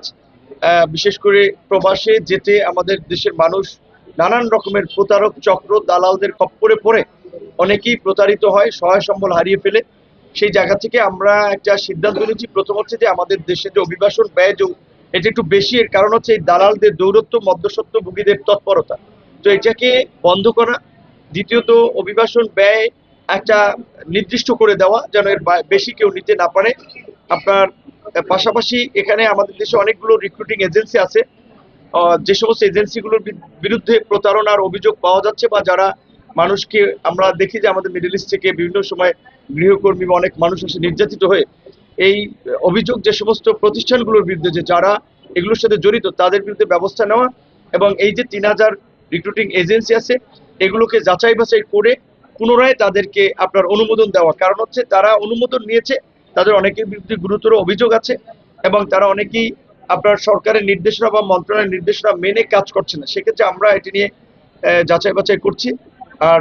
কাজ। বিশেষ করে প্রবাসে যেতে আমাদের দেশের মানুষ নানান রকমের প্রতারক চক্র দালালদের খপ্পরে পড়ে অনেকেই প্রতারিত হয়, সহায় সম্বল হারিয়ে ফেলে। সেই জায়গা থেকে আমরা একটা সিদ্ধান্ত নিয়েছি, প্রথম হচ্ছে যে আমাদের দেশে যে অভিবাসন ব্যয় এটা একটু বেশি, এর কারণ হচ্ছে এই দালালদের দৌরত্ব, মধ্যস্বত্বভোগীদের তৎপরতা। তো এটাকে বন্ধ করা। দ্বিতীয়ত, অভিবাসন ব্যয় একটা নির্দিষ্ট করে দেওয়া, যেন এর বেশি কেউ নিতে না পারে। আপনার পাশাপাশি এখানে আমাদের দেশে অনেকগুলো রিক্রুটিং এজেন্সি আছে। যে সমস্ত এজেন্সিগুলোর বিরুদ্ধে প্রতারণার অভিযোগ পাওয়া যাচ্ছে, বা যারা মানুষকে, আমরা দেখি যে আমাদের মিডল ইস্ট থেকে বিভিন্ন সময় গৃহকর্মী বা অনেক মানুষ এসে নির্যাতিত হয়ে, এই অভিযোগ যে সমস্ত প্রতিষ্ঠানগুলোর বিরুদ্ধে যে যারা এগুলোর সাথে জড়িত তাদের বিরুদ্ধে ব্যবস্থা নেওয়া, এবং এই যে 3000 রিক্রুটিং এজেন্সি আছে এগুলোকে যাচাই বাছাই করে পুনরায় তাদেরকে আপনার অনুমোদন দেওয়া। কারণ হচ্ছে তারা অনুমোদন নিয়েছে, তাদের অনেকের বিরুদ্ধে গুরুতর অভিযোগ আছে, এবং তারা অনেকেই আপনার সরকারের নির্দেশনা বা মন্ত্রণালয়ের নির্দেশনা মেনে কাজ করছে না। সেক্ষেত্রে আমরা এটি নিয়ে যাচাই বাছাই করছি। আর